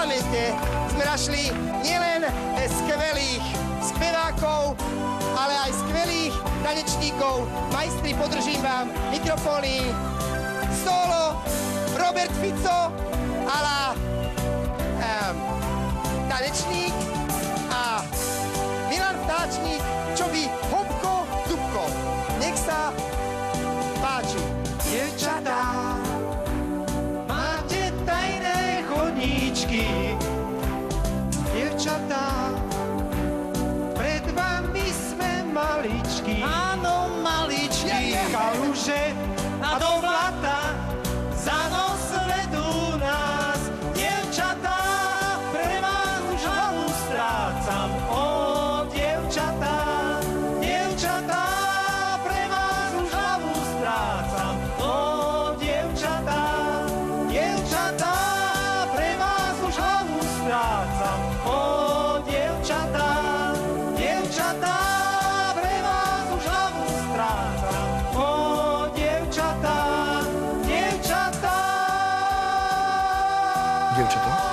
parlamente sme našli nielen skvelých spevákov, ale aj skvelých tanečníkov. Majstri, podržím vám mikrofóny. Solo Robert Fico a la tanečník a Milan Vtáčnik, čo by Hopko Dubko. Nech sa páči. Dievčatá, máte tajné chodníčky. Dievčatá, pred vami sme maličky. Áno, maličky. Kaluže a do blata za nos vedú nás. Dievčatá, pre vás už hlavu strácam. Ó, dievčatá, dievčatá, pre vás už hlavu strácam. Ó, dievčatá, dievčatá, pre vás už hlavu strácam. Ó, dievčatá, dievčatá, pre vás už hlavu strácam. Ó, dievčatá, dievčatá. Dievčatá?